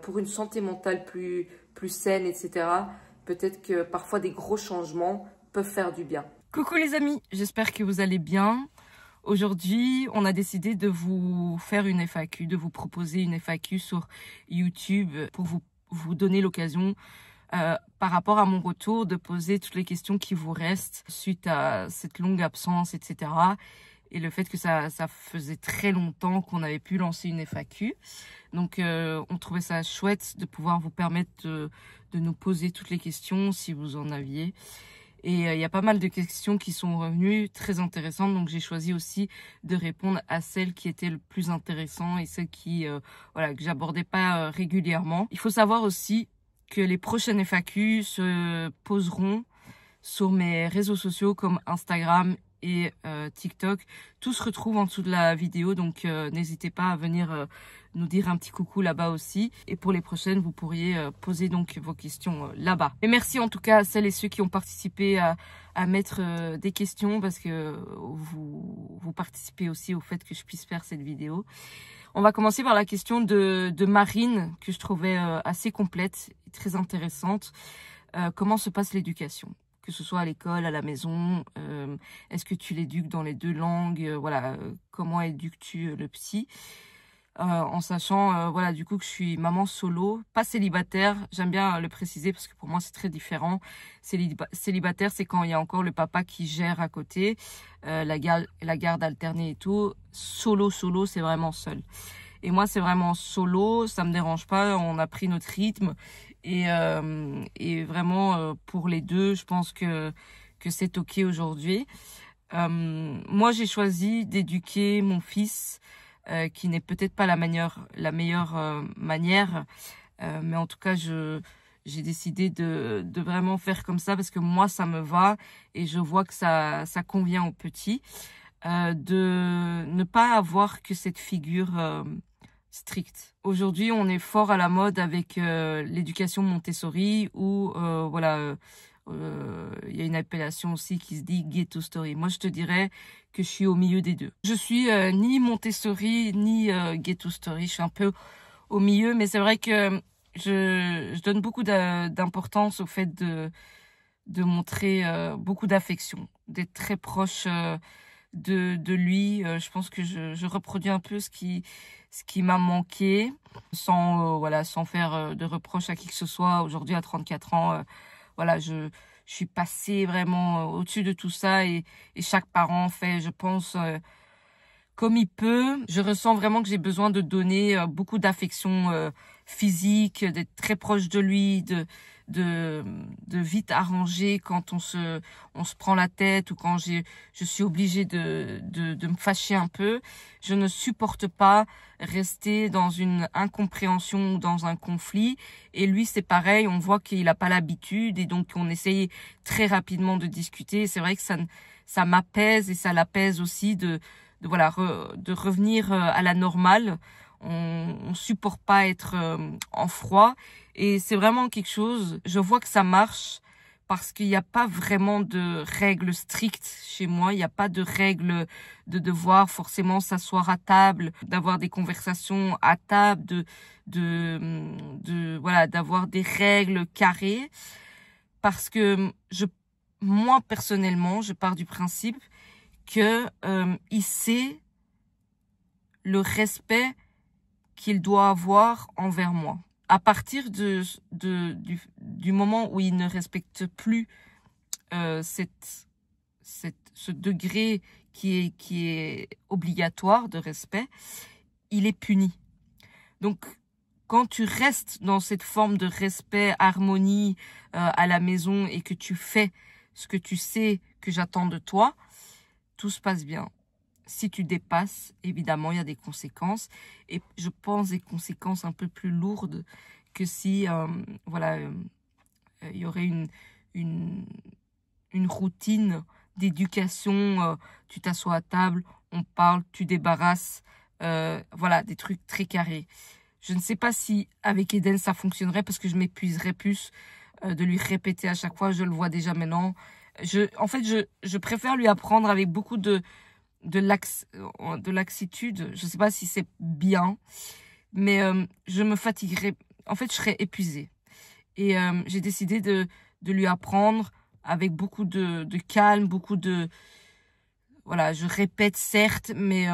pour une santé mentale plus saine, etc., peut-être que parfois des gros changements peuvent faire du bien. Coucou les amis, j'espère que vous allez bien. Aujourd'hui, on a décidé de vous faire une FAQ, de vous proposer une FAQ sur YouTube pour vous donner l'occasion, par rapport à mon retour, de poser toutes les questions qui vous restent suite à cette longue absence, etc. Et le fait que ça faisait très longtemps qu'on avait pu lancer une FAQ. Donc, on trouvait ça chouette de pouvoir vous permettre de nous poser toutes les questions si vous en aviez. Et il y a pas mal de questions qui sont revenues, très intéressantes. Donc, j'ai choisi aussi de répondre à celles qui étaient le plus intéressantes et celles qui, voilà, que j'abordais pas régulièrement. Il faut savoir aussi que les prochaines FAQ se poseront sur mes réseaux sociaux comme Instagram et TikTok. Tout se retrouve en dessous de la vidéo, donc n'hésitez pas à venir nous dire un petit coucou là-bas aussi. Et pour les prochaines, vous pourriez poser donc vos questions là-bas. Et merci en tout cas à celles et ceux qui ont participé à mettre des questions, parce que vous participez aussi au fait que je puisse faire cette vidéo. On va commencer par la question de Marine, que je trouvais assez complète et très intéressante. Comment se passe l'éducation ? Que ce soit à l'école, à la maison, est-ce que tu l'éduques dans les deux langues, voilà, comment éduques-tu le psy, en sachant, voilà, du coup que je suis maman solo, pas célibataire, j'aime bien le préciser parce que pour moi c'est très différent. Célibataire, c'est quand il y a encore le papa qui gère à côté, la garde alternée et tout. Solo, c'est vraiment seul. Et moi, c'est vraiment solo, ça me dérange pas, on a pris notre rythme. Et vraiment, pour les deux, je pense que c'est OK aujourd'hui. Moi, j'ai choisi d'éduquer mon fils, qui n'est peut-être pas la meilleure manière. Mais en tout cas, j'ai décidé de vraiment faire comme ça parce que moi, ça me va et je vois que ça convient aux petits. De ne pas avoir que cette figure stricte. Aujourd'hui, on est fort à la mode avec l'éducation Montessori où voilà, il y a une appellation aussi qui se dit Ghetto Story. Moi, je te dirais que je suis au milieu des deux. Je suis ni Montessori ni Ghetto Story. Je suis un peu au milieu, mais c'est vrai que je donne beaucoup d'importance au fait de montrer beaucoup d'affection, d'être très proche de lui. Je pense que je reproduis un peu ce qui m'a manqué, sans voilà, sans faire de reproches à qui que ce soit. Aujourd'hui, à 34 ans, voilà, je suis passée vraiment au-dessus de tout ça et chaque parent fait, je pense, comme il peut. Je ressens vraiment que j'ai besoin de donner beaucoup d'affection physique, d'être très proche de lui, de vite arranger quand on se prend la tête ou quand je suis obligée de me fâcher un peu. Je ne supporte pas rester dans une incompréhension ou dans un conflit. Et lui, c'est pareil, on voit qu'il n'a pas l'habitude et donc on essaye très rapidement de discuter. C'est vrai que ça m'apaise et ça l'apaise aussi de revenir à la normale. On supporte pas être en froid et c'est vraiment quelque chose, je vois que ça marche parce qu'il n'y a pas vraiment de règles strictes chez moi. Il n'y a pas de règles de devoir forcément s'asseoir à table, d'avoir des conversations à table, voilà, d'avoir des règles carrées, parce que moi personnellement, je pars du principe que il sait le respect qu'il doit avoir envers moi. À partir du moment où il ne respecte plus ce degré qui est obligatoire de respect, il est puni. Donc, quand tu restes dans cette forme de respect, harmonie à la maison et que tu fais ce que tu sais que j'attends de toi, tout se passe bien. Si tu dépasses, évidemment, il y a des conséquences. Et je pense des conséquences un peu plus lourdes que si, voilà, il y aurait une routine d'éducation. Tu t'assois à table, on parle, tu débarrasses. Voilà, des trucs très carrés. Je ne sais pas si avec Eden ça fonctionnerait parce que je m'épuiserais plus de lui répéter à chaque fois. Je le vois déjà maintenant. En fait, je préfère lui apprendre avec beaucoup de laxitude. Je sais pas si c'est bien, mais je me fatiguerais en fait, je serais épuisée. Et j'ai décidé de lui apprendre avec beaucoup de calme, beaucoup de... Voilà, je répète certes, mais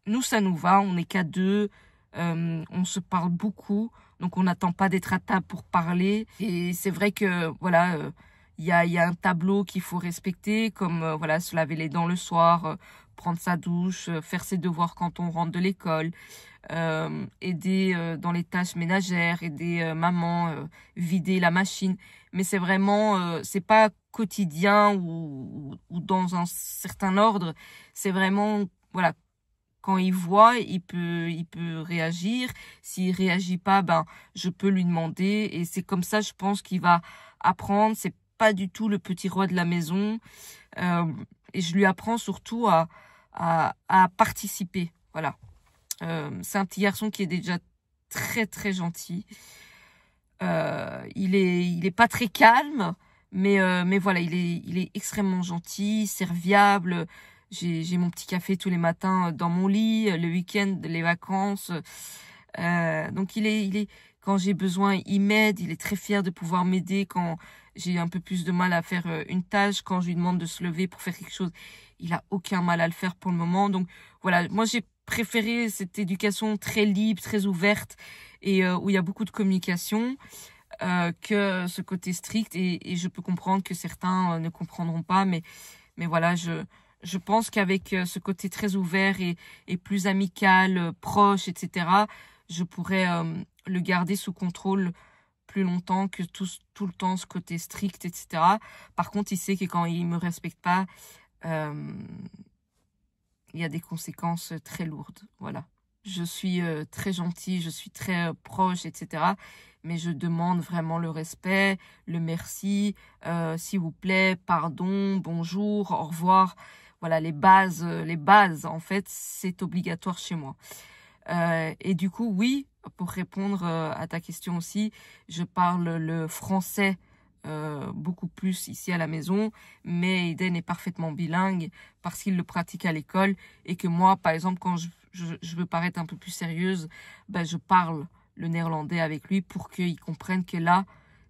nous, ça nous va. On n'est qu'à deux. On se parle beaucoup. Donc, on n'attend pas d'être à table pour parler. Et c'est vrai que, voilà, il y a un tableau qu'il faut respecter, comme, voilà, se laver les dents le soir, prendre sa douche, faire ses devoirs quand on rentre de l'école, aider dans les tâches ménagères, aider maman, vider la machine. Mais c'est vraiment, c'est pas quotidien ou dans un certain ordre. C'est vraiment, voilà, quand il voit, il peut réagir. S'il réagit pas, ben, je peux lui demander. Et c'est comme ça, je pense qu'il va apprendre. C'est pas du tout le petit roi de la maison. Et je lui apprends surtout à participer. Voilà. C'est un petit garçon qui est déjà très, très gentil. Il est pas très calme, mais voilà, il est extrêmement gentil, serviable. J'ai mon petit café tous les matins dans mon lit, le week-end, les vacances. Donc il est quand j'ai besoin, il m'aide. Il est très fier de pouvoir m'aider quand j'ai un peu plus de mal à faire une tâche. Quand je lui demande de se lever pour faire quelque chose, il a aucun mal à le faire pour le moment. Donc voilà, moi j'ai préféré cette éducation très libre, très ouverte et où il y a beaucoup de communication que ce côté strict. Et je peux comprendre que certains ne comprendront pas, mais voilà, je pense qu'avec ce côté très ouvert et plus amical, proche, etc., je pourrais le garder sous contrôle plus longtemps que tout le temps ce côté strict, etc. Par contre, il sait que quand il me respecte pas, il y a des conséquences très lourdes. Voilà. Je suis très gentille, je suis très proche, etc. Mais je demande vraiment le respect, le merci, s'il vous plaît, pardon, bonjour, au revoir. Voilà, les bases, en fait, c'est obligatoire chez moi. Et du coup, oui, pour répondre à ta question aussi, je parle le français beaucoup plus ici à la maison, mais Eden est parfaitement bilingue parce qu'il le pratique à l'école et que moi, par exemple, quand je veux paraître un peu plus sérieuse, ben, je parle le néerlandais avec lui pour qu'il comprenne que là,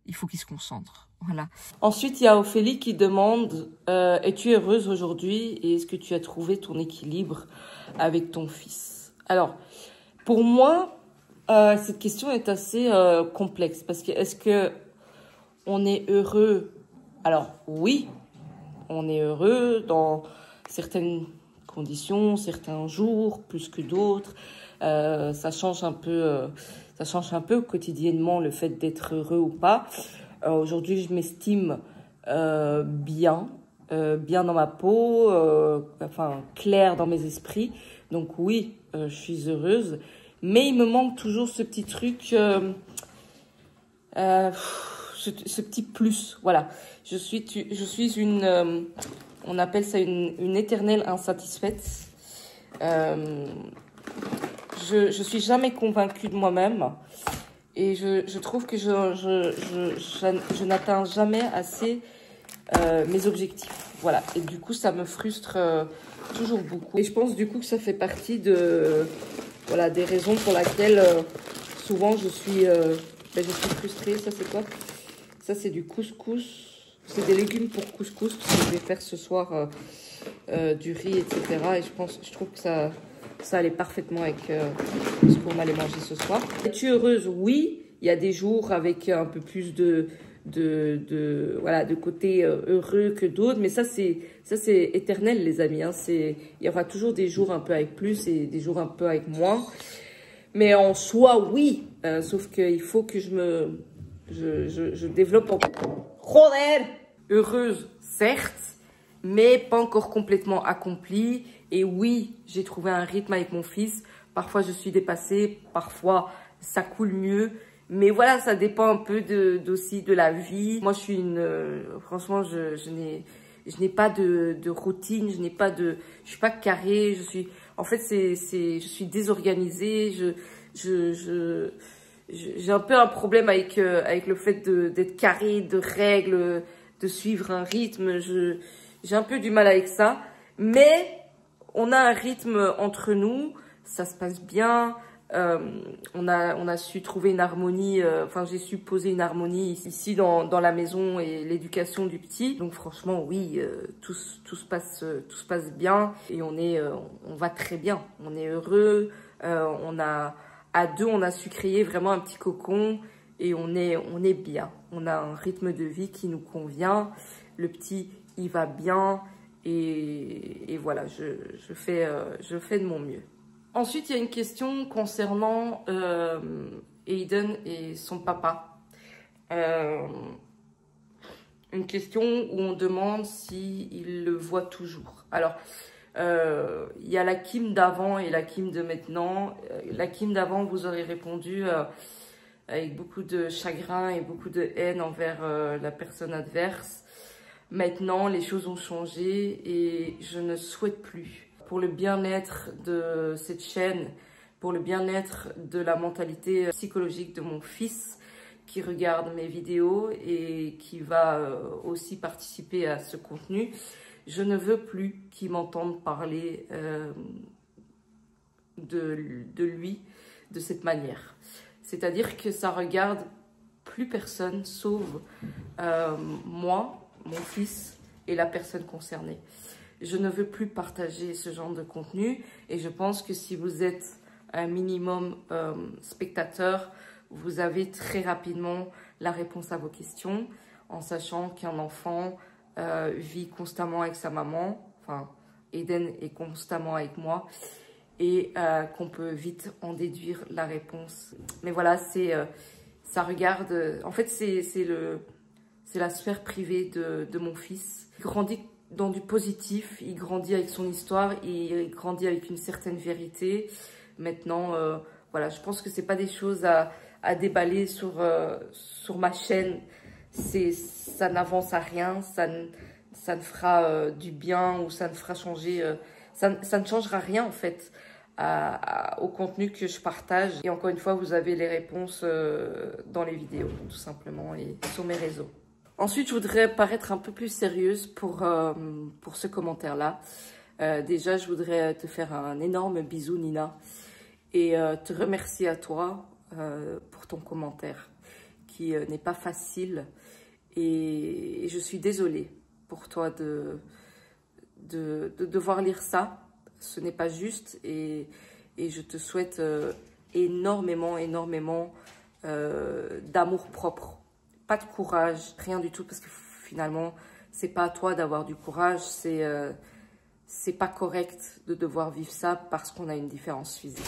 il faut qu'il se concentre. Voilà. Ensuite, il y a Ophélie qui demande es-tu heureuse aujourd'hui et est-ce que tu as trouvé ton équilibre avec ton fils? Alors, pour moi, cette question est assez complexe parce que est-ce que on est heureux? Alors, oui, on est heureux dans certaines conditions, certains jours, plus que d'autres. Ça change un peu quotidiennement le fait d'être heureux ou pas. Aujourd'hui, je m'estime bien dans ma peau, enfin claire dans mes esprits. Donc oui, je suis heureuse, mais il me manque toujours ce petit truc, ce petit plus. Voilà, je suis une, on appelle ça une éternelle insatisfaite. Je suis jamais convaincue de moi-même. Et je trouve que je n'atteins jamais assez mes objectifs. Voilà. Et du coup, ça me frustre toujours beaucoup. Et je pense du coup que ça fait partie voilà, des raisons pour lesquelles souvent je suis frustrée. Ça, c'est quoi? Ça, c'est du couscous. C'est des légumes pour couscous. Parce que je vais faire ce soir du riz, etc. Et je trouve que ça allait parfaitement avec ce qu'on allait manger ce soir. Es-tu heureuse? Oui, il y a des jours avec un peu plus de côté heureux que d'autres, mais ça c'est éternel, les amis. Hein. Il y aura toujours des jours un peu avec plus et des jours un peu avec moins. Mais en soi, oui, sauf qu'il faut que je développe heureuse, certes, mais pas encore complètement accomplie. Et oui, j'ai trouvé un rythme avec mon fils. Parfois, je suis dépassée. Parfois, ça coule mieux. Mais voilà, ça dépend un peu aussi de la vie. Moi, je suis franchement, je n'ai pas de routine. Je suis pas carrée. En fait, je suis désorganisée. J'ai un peu un problème avec le fait d'être carrée, de règles, de suivre un rythme. J'ai un peu du mal avec ça. Mais on a un rythme entre nous, ça se passe bien, On a su trouver une harmonie, enfin j'ai su poser une harmonie ici dans la maison et l'éducation du petit. Donc franchement oui, tout se passe bien et on va très bien. On est heureux, à deux on a su créer vraiment un petit cocon et on est bien. On a un rythme de vie qui nous convient, le petit il va bien et voilà, je fais de mon mieux. Ensuite, il y a une question concernant Aiden et son papa. Une question où on demande s'il le voit toujours. Alors, il y a la Kim d'avant et la Kim de maintenant. La Kim d'avant, vous aurez répondu avec beaucoup de chagrin et beaucoup de haine envers la personne adverse. Maintenant, les choses ont changé et je ne souhaite plus. Pour le bien-être de cette chaîne, pour le bien-être de la mentalité psychologique de mon fils qui regarde mes vidéos et qui va aussi participer à ce contenu, je ne veux plus qu'il m'entende parler de lui de cette manière. C'est-à-dire que ça regarde plus personne sauf moi, mon fils et la personne concernée. Je ne veux plus partager ce genre de contenu et je pense que si vous êtes un minimum spectateur, vous avez très rapidement la réponse à vos questions en sachant qu'un enfant vit constamment avec sa maman, enfin Aiden est constamment avec moi et qu'on peut vite en déduire la réponse. Mais voilà, ça regarde, en fait c'est la sphère privée de mon fils. Il grandit dans du positif, il grandit avec son histoire, il grandit avec une certaine vérité. Maintenant, voilà, je pense que c'est pas des choses à déballer sur ma chaîne. Ça n'avance à rien, ça ne fera du bien ou ça ne fera changer, ça ne changera rien en fait au contenu que je partage. Et encore une fois, vous avez les réponses dans les vidéos, tout simplement, et sur mes réseaux. Ensuite, je voudrais paraître un peu plus sérieuse pour ce commentaire-là. Déjà, je voudrais te faire un énorme bisou, Nina, et te remercier à toi pour ton commentaire, qui n'est pas facile. Et je suis désolée pour toi de devoir lire ça. Ce n'est pas juste et je te souhaite énormément d'amour propre. Pas de courage, rien du tout, parce que finalement, c'est pas à toi d'avoir du courage, c'est pas correct de devoir vivre ça parce qu'on a une différence physique.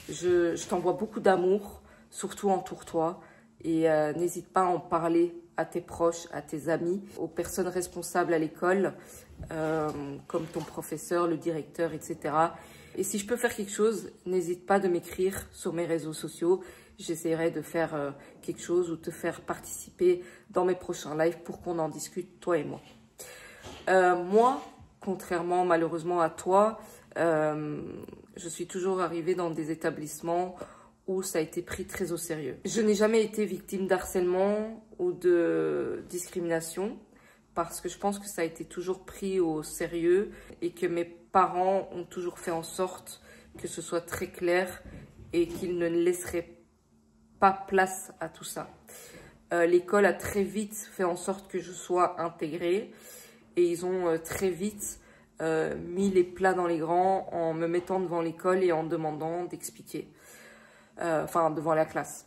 Je t'envoie beaucoup d'amour, surtout entoure-toi, et n'hésite pas à en parler à tes proches, à tes amis, aux personnes responsables à l'école, comme ton professeur, le directeur, etc. Et si je peux faire quelque chose, n'hésite pas de m'écrire sur mes réseaux sociaux. J'essaierai de faire quelque chose ou te faire participer dans mes prochains lives pour qu'on en discute, toi et moi. Moi, contrairement malheureusement à toi, je suis toujours arrivée dans des établissements où ça a été pris très au sérieux. Je n'ai jamais été victime d'harcèlement ou de discrimination parce que je pense que ça a été toujours pris au sérieux et que mes parents ont toujours fait en sorte que ce soit très clair et qu'ils ne laisseraient pas place à tout ça. L'école a très vite fait en sorte que je sois intégrée et ils ont très vite mis les plats dans les grands en me mettant devant l'école et en demandant d'expliquer, enfin devant la classe.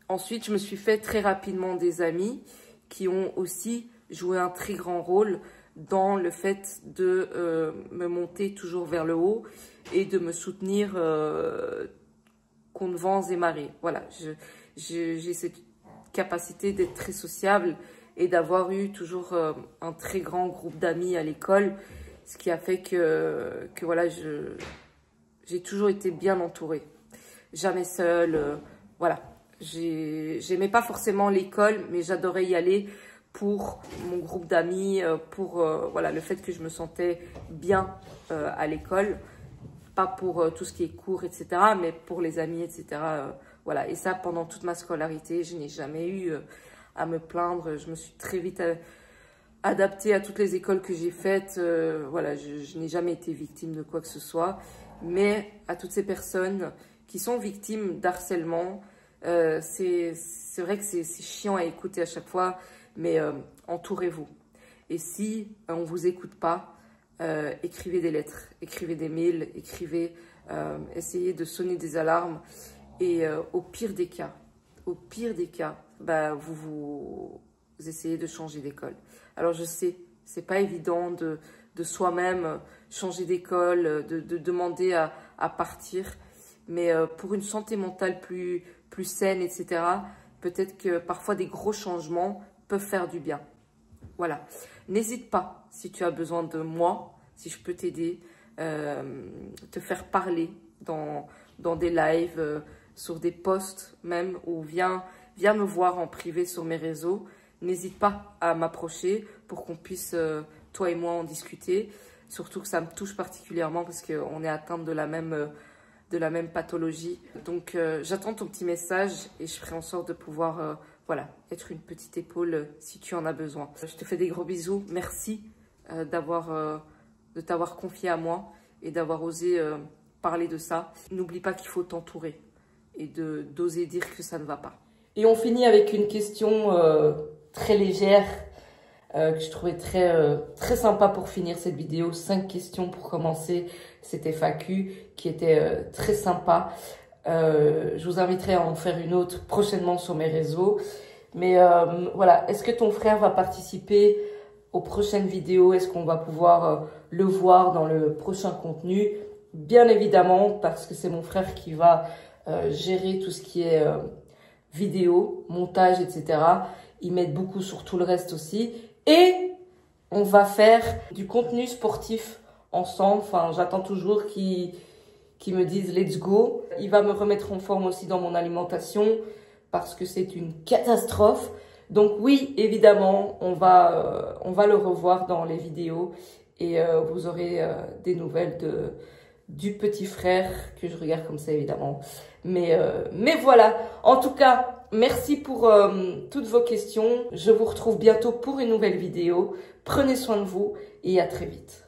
Ensuite, je me suis fait très rapidement des amis qui ont aussi joué un très grand rôle dans le fait de me monter toujours vers le haut et de me soutenir contre vents et marées. Voilà, j'ai cette capacité d'être très sociable et d'avoir eu toujours un très grand groupe d'amis à l'école, ce qui a fait que voilà, j'ai toujours été bien entourée. Jamais seule, voilà. J'aimais pas forcément l'école, mais j'adorais y aller pour mon groupe d'amis, pour voilà, le fait que je me sentais bien à l'école. Pas pour tout ce qui est cours, etc., mais pour les amis, etc. Voilà. Et ça, pendant toute ma scolarité, je n'ai jamais eu à me plaindre. Je me suis très vite adaptée à toutes les écoles que j'ai faites. Voilà, je n'ai jamais été victime de quoi que ce soit. Mais à toutes ces personnes qui sont victimes d'harcèlement. C'est vrai que c'est chiant à écouter à chaque fois, mais entourez-vous. Et si on ne vous écoute pas, écrivez des lettres, écrivez des mails, essayez de sonner des alarmes. Et au pire des cas, bah, vous essayez de changer d'école. Alors je sais, c'est pas évident de soi-même changer d'école, de demander à partir, mais pour une santé mentale plus saine, etc., peut-être que parfois des gros changements peuvent faire du bien. Voilà. N'hésite pas, si tu as besoin de moi, si je peux t'aider, te faire parler dans des lives, sur des posts même, ou viens me voir en privé sur mes réseaux. N'hésite pas à m'approcher pour qu'on puisse, toi et moi, en discuter. Surtout que ça me touche particulièrement parce qu'on est atteinte de la même pathologie. Donc, j'attends ton petit message et je ferai en sorte de pouvoir, voilà, être une petite épaule si tu en as besoin. Je te fais des gros bisous. Merci de t'avoir confié à moi et d'avoir osé parler de ça. N'oublie pas qu'il faut t'entourer et d'oser dire que ça ne va pas. Et on finit avec une question très légère que je trouvais très sympa pour finir cette vidéo. 5 questions pour commencer cette FAQ qui était très sympa. Je vous inviterai à en faire une autre prochainement sur mes réseaux. Mais voilà, est-ce que ton frère va participer aux prochaines vidéos? Est-ce qu'on va pouvoir le voir dans le prochain contenu? Bien évidemment, parce que c'est mon frère qui va gérer tout ce qui est vidéo, montage, etc. Ils m'aident beaucoup sur tout le reste aussi. Et on va faire du contenu sportif ensemble. Enfin, j'attends toujours qu'ils me disent « let's go ». Il va me remettre en forme aussi dans mon alimentation parce que c'est une catastrophe. Donc oui, évidemment, on va le revoir dans les vidéos et vous aurez des nouvelles du petit frère que je regarde comme ça, évidemment. Mais voilà, en tout cas, merci pour toutes vos questions. Je vous retrouve bientôt pour une nouvelle vidéo. Prenez soin de vous et à très vite.